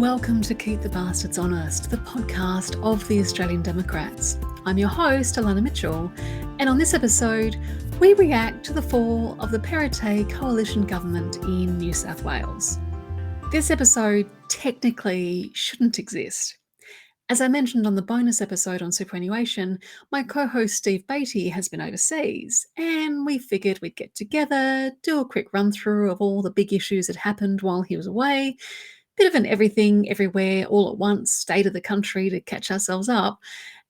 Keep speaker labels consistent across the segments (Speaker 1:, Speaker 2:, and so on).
Speaker 1: Welcome to Keep the Bastards Honest, the podcast of the Australian Democrats. I'm your host, Elana Mitchell, and on this episode, we react to the fall of the Perrottet coalition government in New South Wales. This episode technically shouldn't exist. As I mentioned on the bonus episode on superannuation, my co-host Steve Beattie has been overseas, and we figured we'd get together, do a quick run-through of all the big issues that happened while he was away, bit of an everything, everywhere, all at once state of the country to catch ourselves up,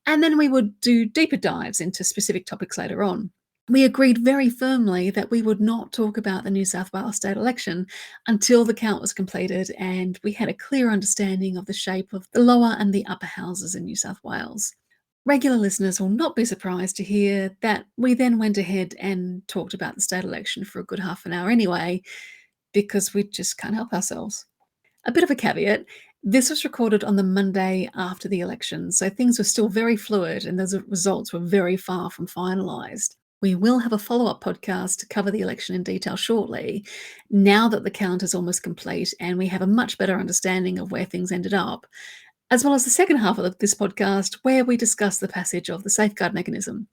Speaker 1: and then we would do deeper dives into specific topics later on. We agreed very firmly that we would not talk about the New South Wales state election until the count was completed and we had a clear understanding of the shape of the lower and the upper houses in New South Wales. Regular listeners will not be surprised to hear that we then went ahead and talked about the state election for a good half an hour anyway, because we just can't help ourselves. A bit of a caveat, this was recorded on the Monday after the election, so things were still very fluid and those results were very far from finalised. We will have a follow-up podcast to cover the election in detail shortly, now that the count is almost complete and we have a much better understanding of where things ended up, as well as the second half of this podcast where we discuss the passage of the safeguard mechanism.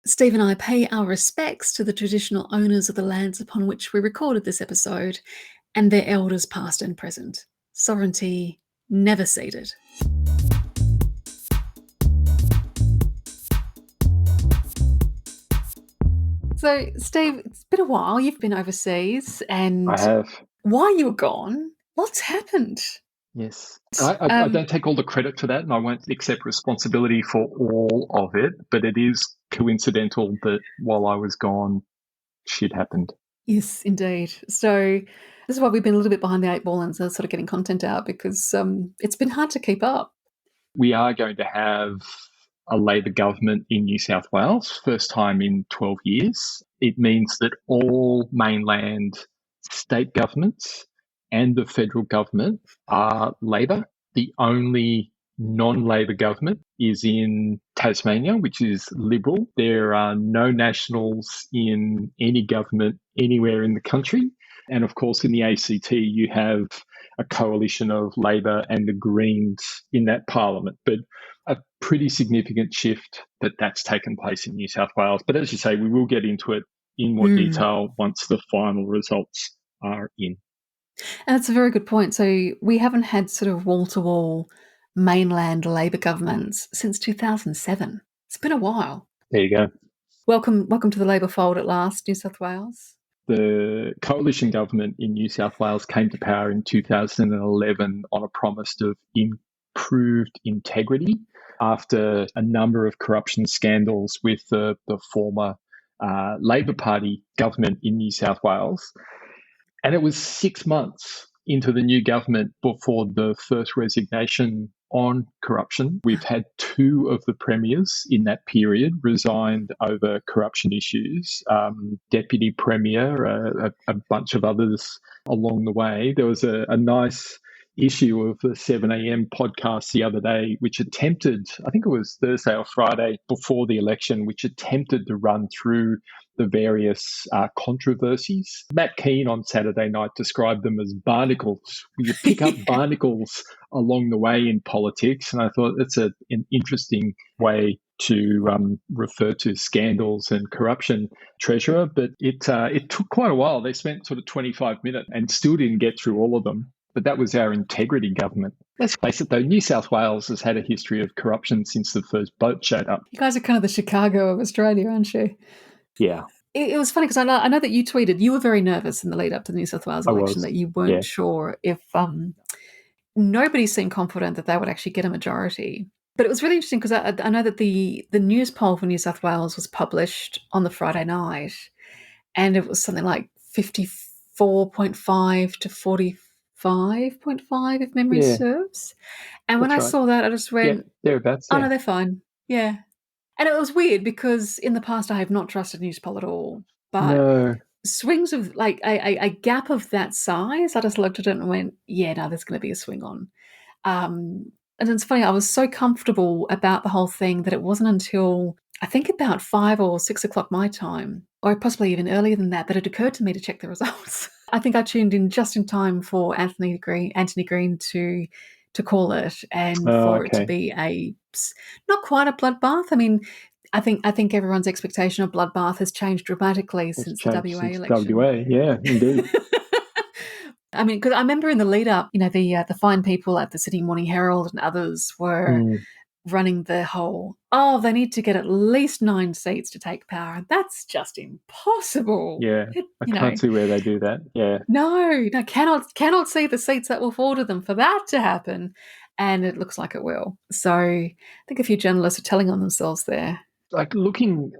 Speaker 1: Steve and I pay our respects to the traditional owners of the lands upon which we recorded this episode and their elders past and present. Sovereignty never ceded. So, Steve, it's been a while. You've been overseas, and
Speaker 2: I have.
Speaker 1: While you were gone, lots happened.
Speaker 2: Yes. I don't take all the credit for that, and I won't accept responsibility for all of it, but it is coincidental that while I was gone, shit happened.
Speaker 1: Yes, indeed. So this is why we've been a little bit behind the eight ball and sort of getting content out, because it's been hard to keep up.
Speaker 2: We are going to have a Labor government in New South Wales, first time in 12 years. It means that all mainland state governments and the federal government are Labor. The only non-Labor government is in Tasmania, which is Liberal. There are no Nationals in any government anywhere in the country. And of course, in the ACT, you have a coalition of Labor and the Greens in that parliament. But a pretty significant shift that's taken place in New South Wales. But as you say, we will get into it in more detail once the final results are in.
Speaker 1: And that's a very good point. So we haven't had sort of wall-to-wall mainland Labor governments since 2007. It's been a while.
Speaker 2: There you go.
Speaker 1: Welcome to the Labor fold at last, New South Wales.
Speaker 2: The coalition government in New South Wales came to power in 2011 on a promise of improved integrity after a number of corruption scandals with the former Labor Party government in New South Wales. And it was 6 months into the new government before the first resignation on corruption. We've had two of the premiers in that period resigned over corruption issues. Deputy Premier, a bunch of others along the way. There was a nice issue of the 7am podcast the other day, which attempted, I think it was Thursday or Friday before the election, which attempted to run through the various controversies. Matt Keane on Saturday night described them as barnacles. You pick up barnacles along the way in politics, and I thought that's an interesting way to refer to scandals and corruption, Treasurer, but it took quite a while. They spent sort of 25 minutes and still didn't get through all of them. But that was our integrity government. Let's face it, though, New South Wales has had a history of corruption since the first boat showed up.
Speaker 1: You guys are kind of the Chicago of Australia, aren't you?
Speaker 2: Yeah.
Speaker 1: It was funny because I know that you tweeted you were very nervous in the lead up to the New South Wales election, that you weren't sure if nobody seemed confident that they would actually get a majority. But it was really interesting because I know that the news poll for New South Wales was published on the Friday night, and it was something like 54.5 to 45.5 if memory serves. And when I saw that, I just went,
Speaker 2: thereabouts.
Speaker 1: Oh, no, they're fine. Yeah. And it was weird because in the past I have not trusted news poll at all. But swings of like a gap of that size, I just looked at it and went, yeah, no, there's going to be a swing on. And it's funny, I was so comfortable about the whole thing that it wasn't until I think about 5 or 6 o'clock my time, or possibly even earlier than that, that it occurred to me to check the results. I think I tuned in just in time for Anthony Green to call it, and
Speaker 2: Oh,
Speaker 1: for it to
Speaker 2: okay.
Speaker 1: be not quite a bloodbath. I mean, I think everyone's expectation of bloodbath has changed dramatically
Speaker 2: It's
Speaker 1: since the
Speaker 2: changed
Speaker 1: WA
Speaker 2: since
Speaker 1: election.
Speaker 2: WA. Yeah, indeed.
Speaker 1: I mean, because I remember in the lead up, the fine people at the Sydney Morning Herald and others were
Speaker 2: Mm,
Speaker 1: running the whole, they need to get at least 9 seats to take power. That's just impossible.
Speaker 2: yeah, I can't see where they do that. Yeah.
Speaker 1: No, cannot see the seats that will fall to them for that to happen. And it looks like it will. So I think a few journalists are telling on themselves there.
Speaker 2: Like looking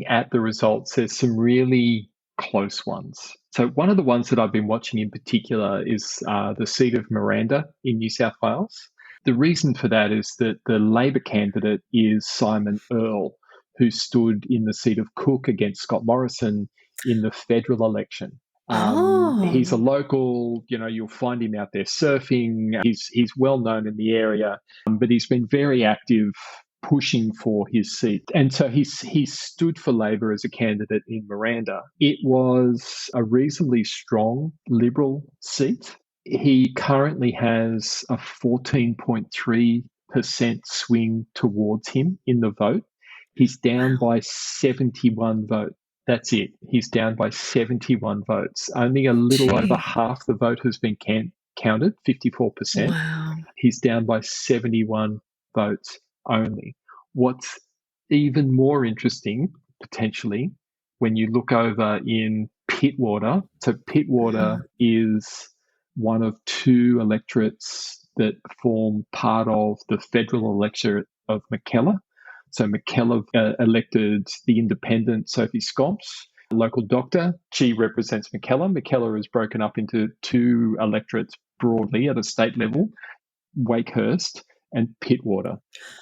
Speaker 2: at the results, there's some really close ones. So one of the ones that I've been watching in particular is the seat of Miranda in New South Wales. The reason for that is that the Labor candidate is Simon Earle, who stood in the seat of Cook against Scott Morrison in the federal election. He's a
Speaker 1: Oh,
Speaker 2: local, you'll find him out there surfing. He's well known in the area, but he's been very active pushing for his seat. And so he stood for Labor as a candidate in Miranda. It was a reasonably strong Liberal seat. He currently has a 14.3% swing towards him in the vote. He's down by 71 votes. That's it. He's down by 71 votes. Only a little over
Speaker 1: gee.
Speaker 2: half the vote has been counted, 54%.
Speaker 1: Wow.
Speaker 2: He's down by 71 votes only. What's even more interesting, potentially, when you look over in Pittwater, so Pittwater is one of two electorates that form part of the federal electorate of Mackellar. So Mackellar elected the independent Sophie Scomps, a local doctor. She represents Mackellar. Mackellar is broken up into two electorates broadly at a state level, Wakehurst and Pittwater.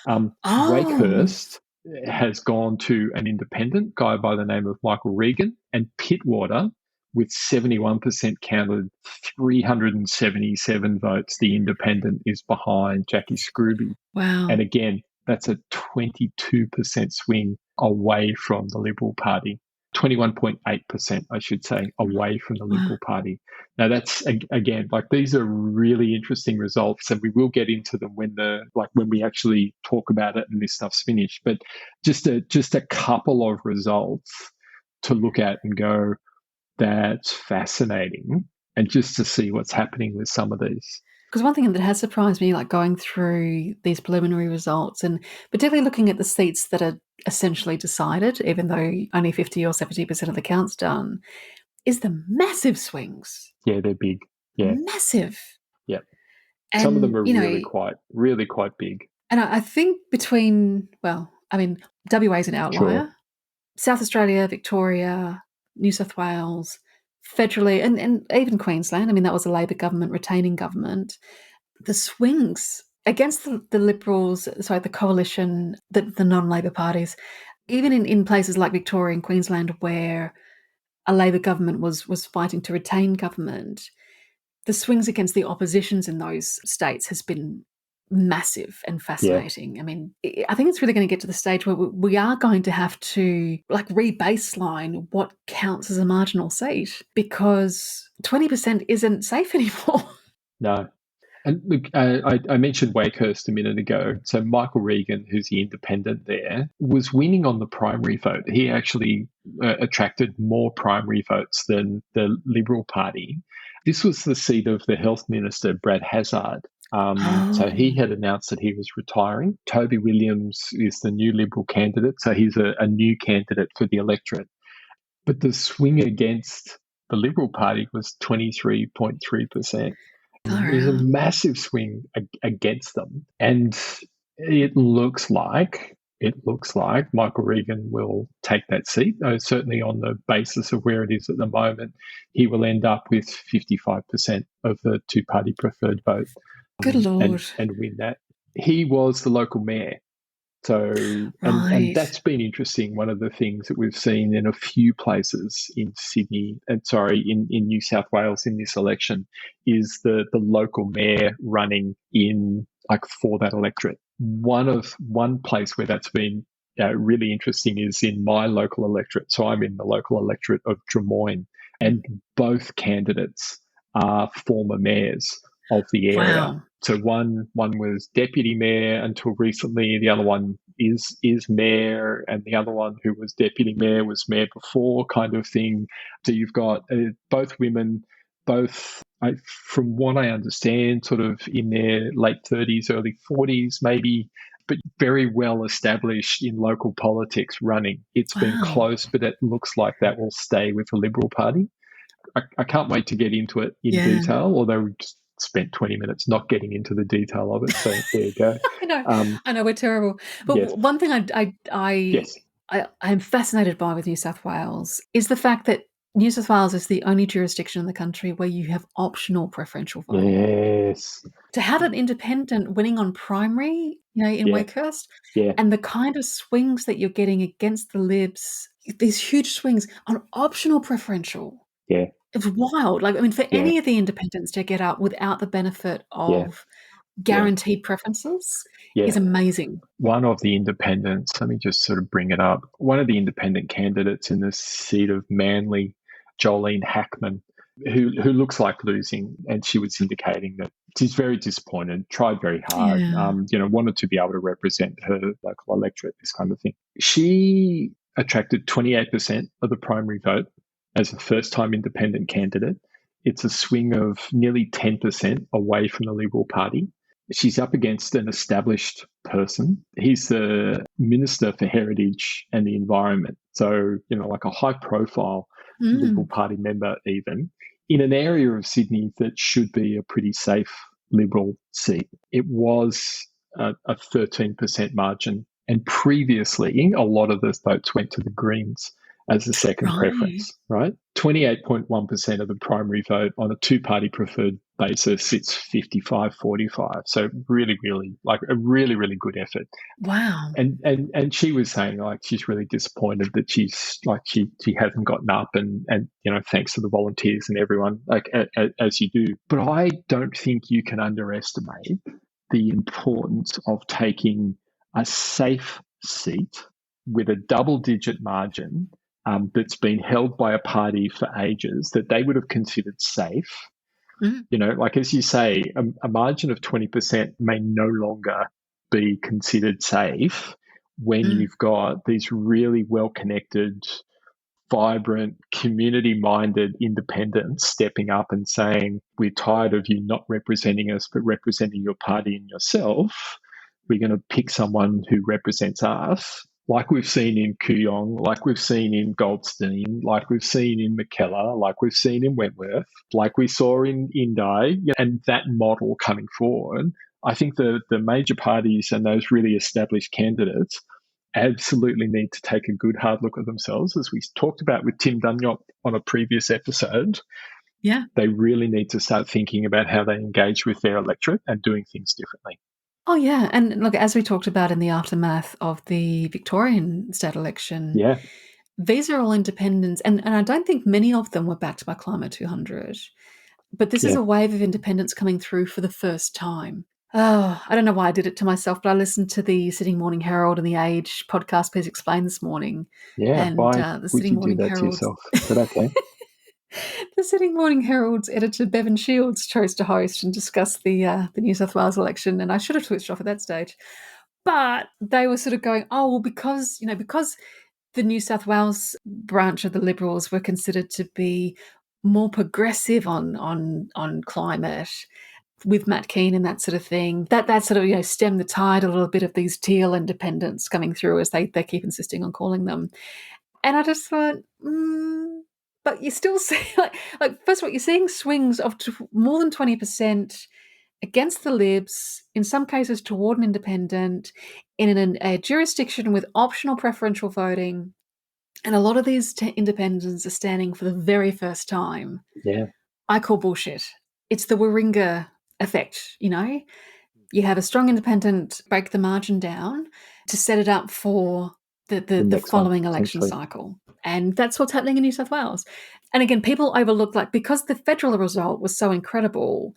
Speaker 1: Oh,
Speaker 2: Wakehurst has gone to an independent guy by the name of Michael Regan, and Pittwater, with 71% counted, 377 votes, the independent is behind Jackie Scrooby.
Speaker 1: wow.
Speaker 2: And again, that's a 22% swing away from the Liberal Party. 21.8%, I should say, away from the
Speaker 1: Wow.
Speaker 2: Liberal Party. Now, that's again, like, these are really interesting results, and we will get into them when we actually talk about it and this stuff's finished. But just a couple of results to look at and go, that's fascinating, and just to see what's happening with some of these.
Speaker 1: Because one thing that has surprised me, like going through these preliminary results and particularly looking at the seats that are essentially decided, even though only 50 or 70% of the count's done, is the massive swings.
Speaker 2: Yeah, they're big. Yeah,
Speaker 1: Massive.
Speaker 2: yeah. Some of them
Speaker 1: And,
Speaker 2: are really quite big.
Speaker 1: and I think WA is an
Speaker 2: Sure.
Speaker 1: outlier. South Australia, Victoria, New South Wales, federally, and even Queensland, I mean, that was a Labor government retaining government. The swings against the Liberals, sorry, the coalition, the non-Labor parties, even in places like Victoria and Queensland where a Labor government was fighting to retain government, the swings against the oppositions in those states has been massive and
Speaker 2: Yeah.
Speaker 1: fascinating. I mean, I think it's really going to get to the stage where we are going to have to re-baseline what counts as a marginal seat, because 20% isn't safe anymore.
Speaker 2: No. And look, I mentioned Wakehurst a minute ago. So Michael Regan, who's the independent there, was winning on the primary vote. He actually attracted more primary votes than the Liberal Party. This was the seat of the Health Minister, Brad Hazzard. So he
Speaker 1: Oh,
Speaker 2: had announced that he was retiring. Toby Williams is the new Liberal candidate. So he's a new candidate for the electorate. But the swing against the Liberal Party was 23.3%.
Speaker 1: far
Speaker 2: There's a
Speaker 1: out.
Speaker 2: massive swing against them. And it looks like Michael Regan will take that seat. Certainly on the basis of where it is at the moment, he will end up with 55% of the two-party preferred vote,
Speaker 1: Good
Speaker 2: and
Speaker 1: Lord.
Speaker 2: win that. He was the local mayor. So, and
Speaker 1: Right.
Speaker 2: that's been interesting. One of the things that we've seen in a few places in Sydney, and sorry, in New South Wales in this election, is the local mayor running in, like, for that electorate. One place where that's been really interesting is in my local electorate. So I'm in the local electorate of Drummoyne, and both candidates are former mayors of the area.
Speaker 1: Wow.
Speaker 2: So one was deputy mayor until recently. The other one is mayor, and the other one who was deputy mayor was mayor before, kind of thing. So you've got both women, both, from what I understand, sort of in their late 30s, early 40s, maybe, but very well established in local politics running. It's been
Speaker 1: Wow.
Speaker 2: close, but it looks like that will stay with the Liberal Party. I can't wait to get into it in
Speaker 1: Yeah.
Speaker 2: detail, although we just spent 20 minutes not getting into the detail of it. So there you go.
Speaker 1: I know we're terrible. But
Speaker 2: Yes.
Speaker 1: one thing
Speaker 2: Yes.
Speaker 1: I'm fascinated by with New South Wales is the fact that New South Wales is the only jurisdiction in the country where you have optional preferential voting.
Speaker 2: Yes.
Speaker 1: To have an independent winning on primary, in
Speaker 2: Yeah.
Speaker 1: Wakehurst,
Speaker 2: Yeah.
Speaker 1: and the kind of swings that you're getting against the Libs, these huge swings on optional preferential.
Speaker 2: Yeah.
Speaker 1: It's wild. For
Speaker 2: Yeah.
Speaker 1: any of the independents to get up without the benefit
Speaker 2: Yeah.
Speaker 1: of guaranteed preferences is
Speaker 2: Yeah.
Speaker 1: amazing.
Speaker 2: One of the independents, let me just sort of bring it up. One of the independent candidates in the seat of Manly, Jolene Hackman, who looks like losing, and she was indicating that she's very disappointed, tried very hard,
Speaker 1: Yeah.
Speaker 2: wanted to be able to represent her local electorate, this kind of thing. She attracted 28% of the primary vote as a first-time independent candidate. It's a swing of nearly 10% away from the Liberal Party. She's up against an established person. He's the Minister for Heritage and the Environment. So, like a high profile Liberal Party member, even in an area of Sydney that should be a pretty safe Liberal seat. It was a 13% margin. And previously, a lot of those votes went to the Greens as a second
Speaker 1: Right.
Speaker 2: preference, right? 28.1% of the primary vote on a two-party preferred basis, it's 55-45. So really, really, like a really, really good effort.
Speaker 1: Wow.
Speaker 2: And she was saying like she's really disappointed that she's like she hasn't gotten up and thanks to the volunteers and everyone, like as you do. But I don't think you can underestimate the importance of taking a safe seat with a double-digit margin that's been held by a party for ages that they would have considered safe. Like as you say, a margin of 20% may no longer be considered safe when you've got these really well-connected, vibrant, community-minded independents stepping up and saying, we're tired of you not representing us, but representing your party and yourself. We're going to pick someone who represents us, like we've seen in Kooyong, like we've seen in Goldstein, like we've seen in McKellar, like we've seen in Wentworth, like we saw in Indi, and that model coming forward. I think the major parties and those really established candidates absolutely need to take a good hard look at themselves, as we talked about with Tim Dunyop on a previous episode.
Speaker 1: Yeah.
Speaker 2: They really need to start thinking about how they engage with their electorate and doing things differently.
Speaker 1: Oh, yeah. And look, as we talked about in the aftermath of the Victorian state election, these are all independents. And I don't think many of them were backed by Climate 200. But this is a wave of independents coming through for the first time. Oh, I don't know why I did it to myself, but I listened to the Sydney Morning Herald and the Age podcast, Please Explain, this morning.
Speaker 2: Yeah,
Speaker 1: And
Speaker 2: why
Speaker 1: the
Speaker 2: would
Speaker 1: Sydney
Speaker 2: you do
Speaker 1: Morning
Speaker 2: that to
Speaker 1: Herald.
Speaker 2: yourself? But okay.
Speaker 1: The Sydney Morning Herald's editor, Bevan Shields, chose to host and discuss the New South Wales election, and I should have switched off at that stage. But they were sort of going, oh, well, because the New South Wales branch of the Liberals were considered to be more progressive on climate, with Matt Keane and that sort of thing, that sort of stemmed the tide a little bit of these teal independents coming through, as they keep insisting on calling them. And I just thought, but you still see like first of all, you're seeing swings of more than 20% against the Libs, in some cases toward an independent, in a jurisdiction with optional preferential voting. And a lot of these independents are standing for the very first time.
Speaker 2: Yeah.
Speaker 1: I call bullshit. It's the Warringah effect, You have a strong independent break the margin down to set it up for the following election cycle. And that's what's happening in New South Wales. And again, people overlook, because the federal result was so incredible,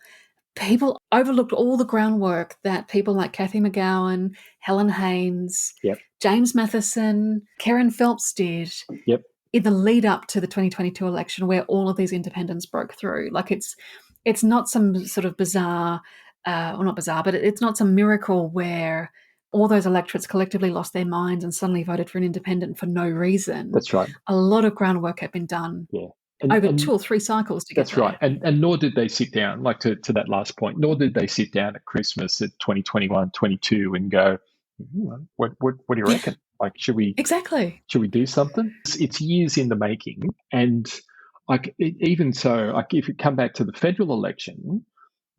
Speaker 1: people overlooked all the groundwork that people like Cathy McGowan, Helen Haynes,
Speaker 2: Yep.
Speaker 1: James Matheson, Karen Phelps did
Speaker 2: Yep.
Speaker 1: in the lead up to the 2022 election, where all of these independents broke through. Like it's not some sort of bizarre, or not bizarre, but it's not some miracle where all those electorates collectively lost their minds and suddenly voted for an independent for no reason.
Speaker 2: That's right.
Speaker 1: A lot of groundwork had been done over 2 or 3 cycles to get
Speaker 2: that's
Speaker 1: there.
Speaker 2: right. And nor did they sit down, like to that last point, nor did they sit down at Christmas at 2021, 22 and go, what do you reckon? Like, should we do something? It's years in the making. And like, even so, like if you come back to the federal election,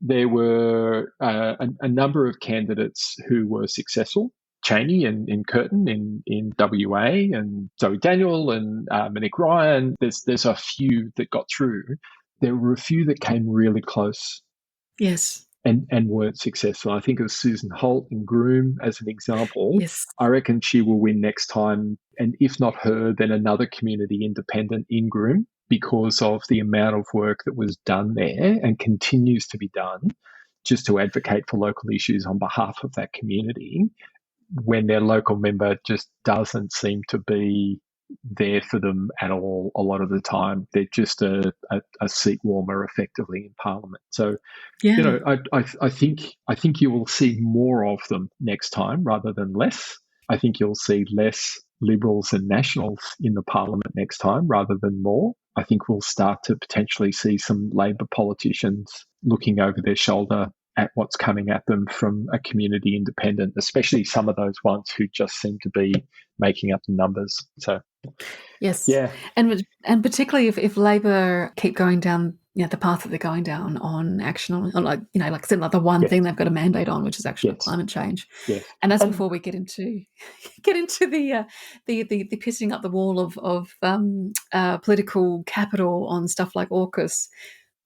Speaker 2: there were a number of candidates who were successful. Cheney in Curtin in WA, and Zoe Daniel and Monique Ryan. There's a few that got through. There were a few that came really close.
Speaker 1: Yes.
Speaker 2: And weren't successful. I think of Susan Holt in Groom as an example.
Speaker 1: Yes.
Speaker 2: I reckon she will win next time. And if not her, then another community independent in Groom, because of the amount of work that was done there and continues to be done just to advocate for local issues on behalf of that community, when their local member just doesn't seem to be there for them at all a lot of the time. They're just a seat warmer effectively in Parliament. So, I think you will see more of them next time rather than less. I think you'll see less Liberals and Nationals in the Parliament next time rather than more. I think we'll start to potentially see some Labor politicians looking over their shoulder at what's coming at them from a community independent, especially some of those ones who just seem to be making up the numbers. So,
Speaker 1: yes,
Speaker 2: yeah,
Speaker 1: and particularly if Labor keep going down, the path that they're going down on action on like I said, like the one thing they've got a mandate on, which is action on climate change.
Speaker 2: Yes,
Speaker 1: and that's before we get into the pissing up the wall of political capital on stuff like AUKUS,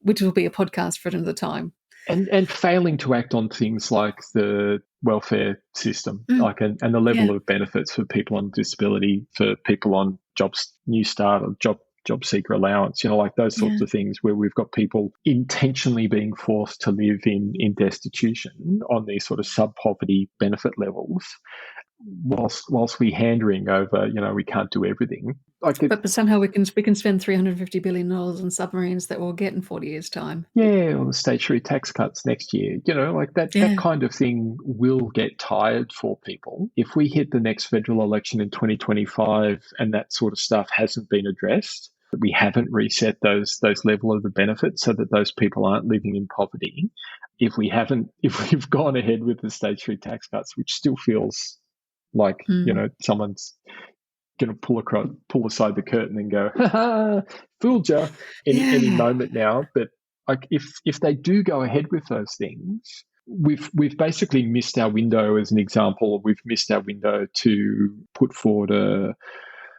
Speaker 1: which will be a podcast for another time.
Speaker 2: And failing to act on things like the welfare system, like and the level of benefits for people on disability, for people on New Start or job seeker allowance, like those sorts of things where we've got people intentionally being forced to live in destitution on these sort of sub-poverty benefit levels, whilst we hand-wring over, we can't do everything.
Speaker 1: But somehow we can spend $350 billion on submarines that we'll get in 40 years' time.
Speaker 2: Yeah, or the statutory tax cuts next year. That kind of thing will get tired for people. If we hit the next federal election in 2025 and that sort of stuff hasn't been addressed, we haven't reset those level of the benefits so that those people aren't living in poverty. If we've gone ahead with the statutory tax cuts, which still feels like someone's going to pull aside the curtain and go, ha ha, fooled you any moment now. But like if they do go ahead with those things, we've basically missed our window. As an example, we've missed our window to put forward a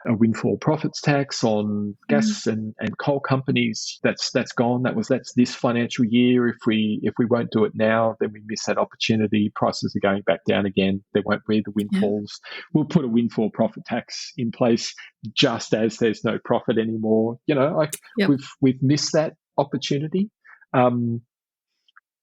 Speaker 2: windfall profits tax on gas and coal companies. That's gone. That's this financial year. If we won't do it now, then we miss that opportunity. Prices are going back down again. There won't be the windfalls. We'll put a windfall profit tax in place just as there's no profit anymore. We've missed that opportunity.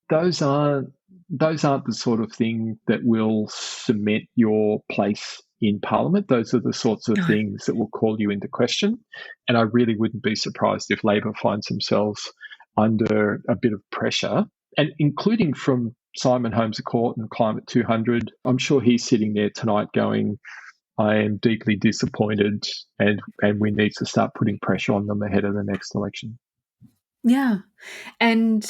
Speaker 2: Those aren't the sort of thing that will cement your place in Parliament. Those are the sorts of things that will call you into question. And I really wouldn't be surprised if Labor finds themselves under a bit of pressure, and including from Simon Holmes à Court and Climate 200. I'm sure he's sitting there tonight going, I am deeply disappointed, and we need to start putting pressure on them ahead of the next election.
Speaker 1: Yeah. And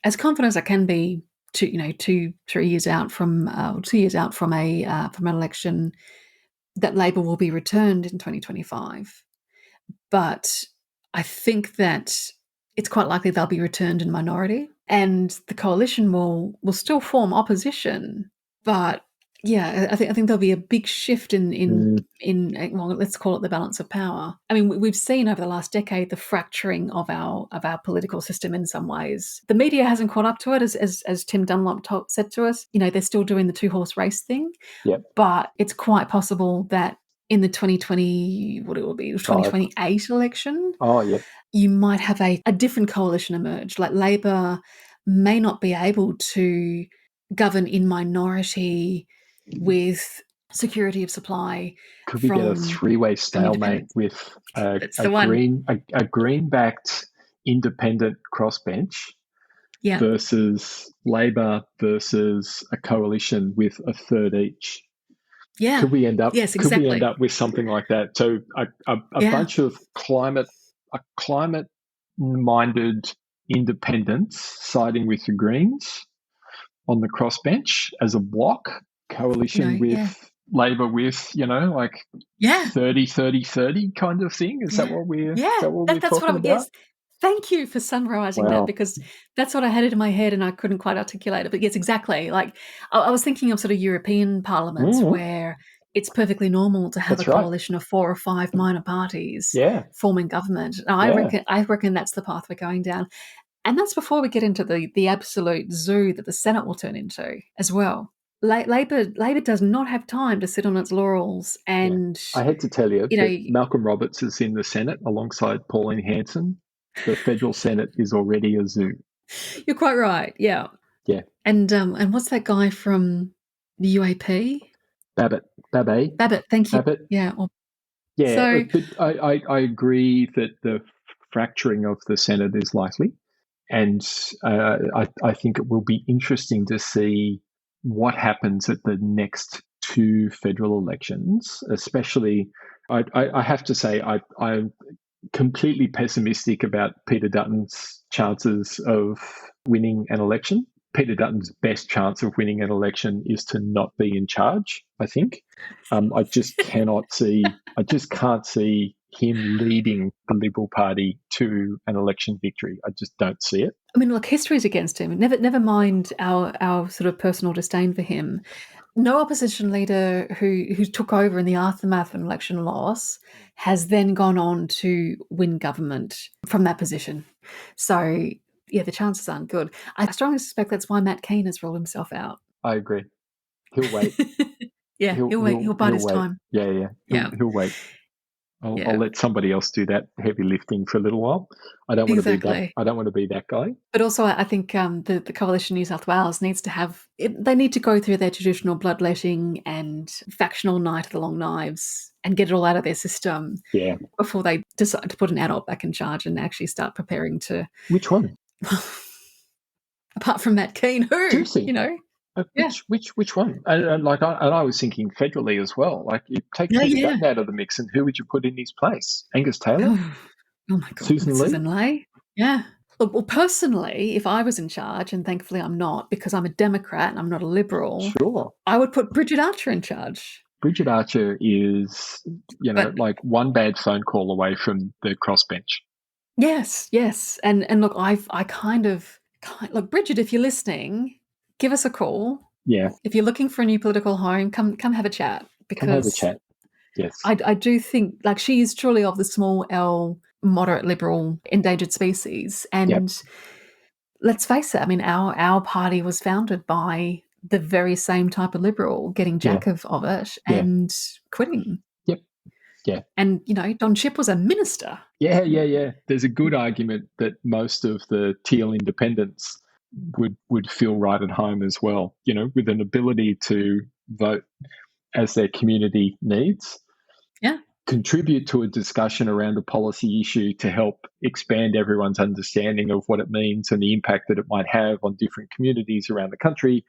Speaker 1: as confident as I can be 2-3 years out from 2 years out from an election, that Labor will be returned in 2025. But I think that it's quite likely they'll be returned in minority, and the coalition will still form opposition. But I think there'll be a big shift in well, let's call it the balance of power. I mean, we've seen over the last decade the fracturing of our political system in some ways. The media hasn't caught up to it, as Tim Dunlop said to us. They're still doing the 2-horse race thing.
Speaker 2: Yep.
Speaker 1: But it's quite possible that in the 2028 election,
Speaker 2: you
Speaker 1: might have a different coalition emerge, like Labor may not be able to govern in minority with security of supply
Speaker 2: Could we get a
Speaker 1: from
Speaker 2: three-way stalemate
Speaker 1: independence.
Speaker 2: with
Speaker 1: That's
Speaker 2: a
Speaker 1: the one.
Speaker 2: green-backed independent crossbench
Speaker 1: Yeah.
Speaker 2: versus Labor versus a coalition with a third each?
Speaker 1: Yeah.
Speaker 2: Could we end up?
Speaker 1: Yes,
Speaker 2: Could we end
Speaker 1: exactly.
Speaker 2: up with something like that? So a
Speaker 1: Yeah.
Speaker 2: bunch of climate-minded independents siding with the Greens on the crossbench as a block coalition
Speaker 1: Yeah.
Speaker 2: with Labor with, like
Speaker 1: Yeah.
Speaker 2: 30-30-30 kind of thing. Is that
Speaker 1: Yeah.
Speaker 2: what we're is
Speaker 1: Yeah.
Speaker 2: that what we're
Speaker 1: That's what
Speaker 2: talking
Speaker 1: I
Speaker 2: about?
Speaker 1: yes. Thank you for summarizing that,
Speaker 2: Wow.
Speaker 1: because that's what I had it in my head and I couldn't quite articulate it. But yes, exactly. Like I was thinking of sort of European parliaments
Speaker 2: Mhm.
Speaker 1: where it's perfectly normal to have a
Speaker 2: That's right.
Speaker 1: coalition of 4 or 5 minor parties
Speaker 2: Yeah.
Speaker 1: forming government. And
Speaker 2: Yeah.
Speaker 1: I reckon that's the path we're going down. And that's before we get into the absolute zoo that the Senate will turn into as well. Labor does not have time to sit on its laurels
Speaker 2: Yeah.
Speaker 1: and,
Speaker 2: I had to tell you
Speaker 1: you
Speaker 2: that
Speaker 1: know,
Speaker 2: Malcolm Roberts is in the Senate alongside Pauline Hanson. The federal Senate is already a zoo.
Speaker 1: you're quite right. Yeah.
Speaker 2: Yeah.
Speaker 1: And what's that guy from the UAP?
Speaker 2: Babbitt.
Speaker 1: Babbitt, thank you.
Speaker 2: Babbitt.
Speaker 1: Yeah.
Speaker 2: Yeah.
Speaker 1: So
Speaker 2: But I agree that the fracturing of the Senate is likely. And I think it will be interesting to see what happens at the next two federal elections, especially. I have to say, I'm completely pessimistic about Peter Dutton's chances of winning an election. Peter Dutton's best chance of winning an election is to not be in charge, I think. I just cannot see, I just can't see him leading the Liberal Party to an election victory. I just don't see it.
Speaker 1: I mean, look, history's against him. Never mind our sort of personal disdain for him. No opposition leader who took over in the aftermath of an election loss has then gone on to win government from that position. So yeah, the chances aren't good. I strongly suspect that's why Matt Keane has ruled himself out.
Speaker 2: I agree. He'll wait.
Speaker 1: Yeah, he'll wait. He'll bide
Speaker 2: He'll
Speaker 1: his
Speaker 2: wait.
Speaker 1: time.
Speaker 2: Yeah.
Speaker 1: Yeah,
Speaker 2: He'll wait. I'll
Speaker 1: yeah,
Speaker 2: let somebody else do that heavy lifting for a little while. I don't want to be that.
Speaker 1: exactly.
Speaker 2: I don't want to be that guy.
Speaker 1: But also, I think the Coalition New South Wales needs to have. They need to go through their traditional bloodletting and factional night of the long knives and get it all out of their system
Speaker 2: Yeah.
Speaker 1: before they decide to put an adult back in charge and actually start preparing to.
Speaker 2: Which one?
Speaker 1: Apart from Matt Keane, who
Speaker 2: Seriously.
Speaker 1: Yeah,
Speaker 2: Which one? And I was thinking federally as well. Like, you take
Speaker 1: yeah,
Speaker 2: Peter
Speaker 1: yeah.
Speaker 2: Dutton out of the mix, and who would you put in his place? Angus Taylor,
Speaker 1: Oh my God,
Speaker 2: Susan Lee.
Speaker 1: Susan Ley. Yeah. Look, well, personally, if I was in charge, and thankfully I'm not because I'm a Democrat and I'm not a Liberal,
Speaker 2: Sure.
Speaker 1: I would put Bridget Archer in charge.
Speaker 2: Bridget Archer is,
Speaker 1: But
Speaker 2: like one bad phone call away from the crossbench.
Speaker 1: yes, and look, I kind of look, Bridget, if you're listening, give us a call.
Speaker 2: Yeah.
Speaker 1: If you're looking for a new political home, come have a chat
Speaker 2: Come have a
Speaker 1: because
Speaker 2: chat. Yes.
Speaker 1: I do think like she is truly of the small L, moderate liberal, endangered species, and let's face it. I mean, our party was founded by the very same type of liberal getting
Speaker 2: Yeah.
Speaker 1: jack of it
Speaker 2: Yeah.
Speaker 1: and quitting.
Speaker 2: Yep. Yeah.
Speaker 1: And Don Chipp was a minister.
Speaker 2: Yeah. There's a good argument that most of the teal independents would feel right at home as well, with an ability to vote as their community needs.
Speaker 1: Yeah.
Speaker 2: Contribute to a discussion around a policy issue to help expand everyone's understanding of what it means and the impact that it might have on different communities around the country.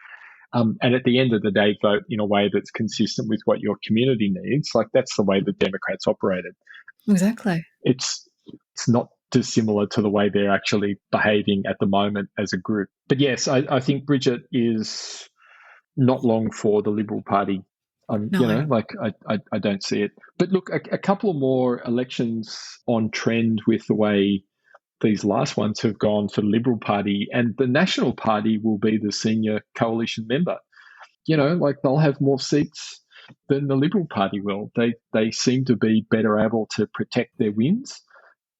Speaker 2: And at the end of the day, vote in a way that's consistent with what your community needs. Like, that's the way the Democrats operated.
Speaker 1: Exactly.
Speaker 2: It's not dissimilar to the way they're actually behaving at the moment as a group. But yes, I think Bridget is not long for the Liberal Party.
Speaker 1: No.
Speaker 2: I don't see it. But look, a couple of more elections on trend with the way these last ones have gone for the Liberal Party, and the National Party will be the senior coalition member. They'll have more seats than the Liberal Party will. They seem to be better able to protect their wins,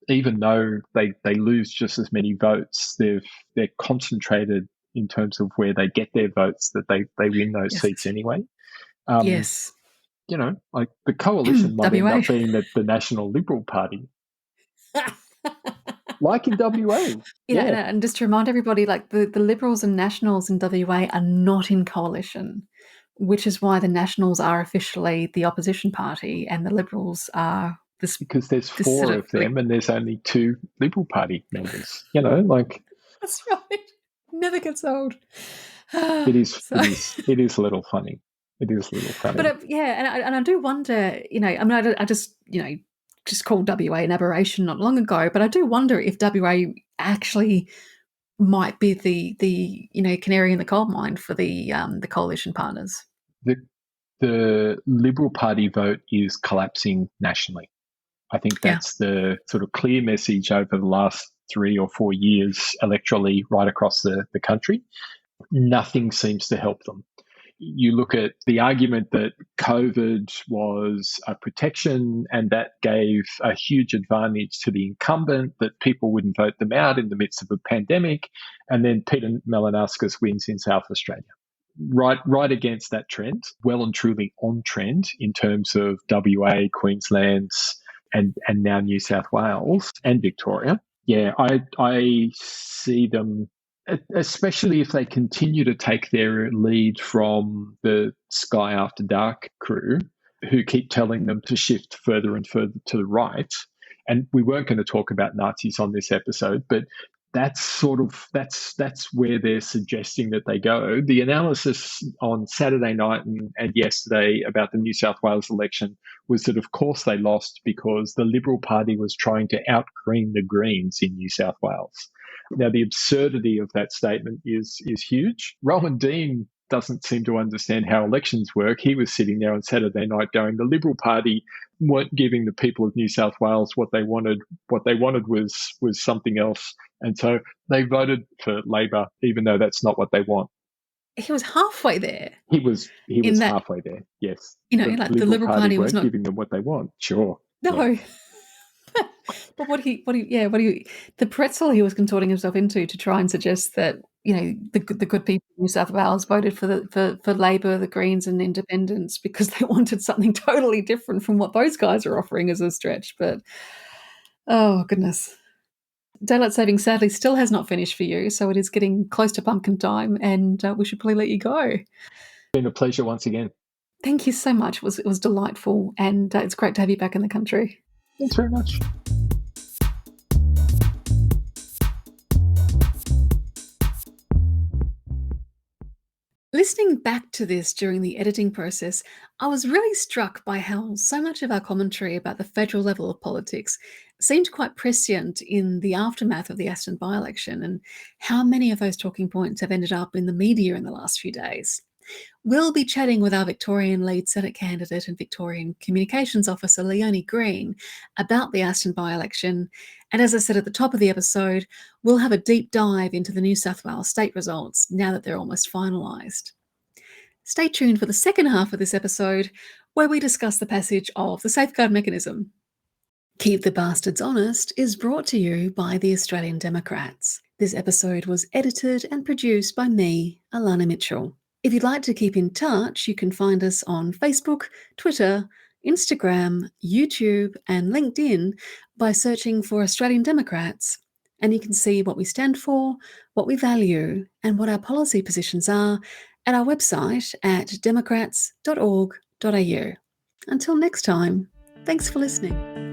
Speaker 2: even though they lose just as many votes. They're concentrated in terms of where they get their votes, that they win those
Speaker 1: Yes.
Speaker 2: seats anyway.
Speaker 1: Yes.
Speaker 2: Like the coalition might end
Speaker 1: WA.
Speaker 2: up being the National Liberal Party. like in WA.
Speaker 1: And just to remind everybody, like the Liberals and Nationals in WA are not in coalition, which is why the Nationals are officially the opposition party and the Liberals are this.
Speaker 2: Because there's
Speaker 1: this
Speaker 2: four
Speaker 1: sort
Speaker 2: of them and there's only 2 Liberal Party members. Like
Speaker 1: that's right. Never gets old.
Speaker 2: it is.
Speaker 1: So-
Speaker 2: It is a little funny. It is a little funny.
Speaker 1: But and I do wonder. I just just called WA an aberration not long ago, but I do wonder if WA actually might be the canary in the coal mine for the coalition partners.
Speaker 2: The Liberal Party vote is collapsing nationally. I think that's the sort of clear message over the last 3 or 4 years electorally right across the country. Nothing seems to help them. You look at the argument that COVID was a protection and that gave a huge advantage to the incumbent, that people wouldn't vote them out in the midst of a pandemic, and then Peter Malinauskas wins in South Australia. Right against that trend, well and truly on trend in terms of WA, Queensland, and now New South Wales and Victoria. Yeah, I see them, especially if they continue to take their lead from the Sky After Dark crew, who keep telling them to shift further and further to the right. And we weren't going to talk about Nazis on this episode, but that's where they're suggesting that they go. The analysis on Saturday night and yesterday about the New South Wales election was that, of course, they lost because the Liberal Party was trying to out-green the Greens in New South Wales. Now, the absurdity of that statement is huge. Rowan Dean doesn't seem to understand how elections work. He was sitting there on Saturday night going, the Liberal Party weren't giving the people of New South Wales what they wanted. What they wanted was something else. And so they voted for Labor, even though that's not what they want.
Speaker 1: He was halfway there.
Speaker 2: He was halfway there, yes.
Speaker 1: The Liberal Party was not
Speaker 2: giving them what they want, sure.
Speaker 1: No. Yeah. But the pretzel he was contorting himself into to try and suggest that the good people in New South Wales voted for Labor, the Greens, and Independents because they wanted something totally different from what those guys are offering as a stretch. But oh goodness, daylight saving sadly still has not finished for you, so it is getting close to pumpkin time, and we should probably let you go.
Speaker 2: It's been a pleasure once again.
Speaker 1: Thank you so much. It was delightful, and it's great to have you back in the country.
Speaker 2: Thanks very much.
Speaker 1: Listening back to this during the editing process, I was really struck by how so much of our commentary about the federal level of politics seemed quite prescient in the aftermath of the Aston by-election, and how many of those talking points have ended up in the media in the last few days. We'll be chatting with our Victorian lead Senate candidate and Victorian Communications Officer Leonie Green about the Aston by-election, and as I said at the top of the episode, we'll have a deep dive into the New South Wales state results now that they're almost finalised. Stay tuned for the second half of this episode, where we discuss the passage of the Safeguard Mechanism. Keep the Bastards Honest is brought to you by the Australian Democrats. This episode was edited and produced by me, Elana Mitchell. If you'd like to keep in touch, you can find us on Facebook, Twitter, Instagram, YouTube, and LinkedIn by searching for Australian Democrats. And you can see what we stand for, what we value, and what our policy positions are at our website at democrats.org.au. Until next time, thanks for listening.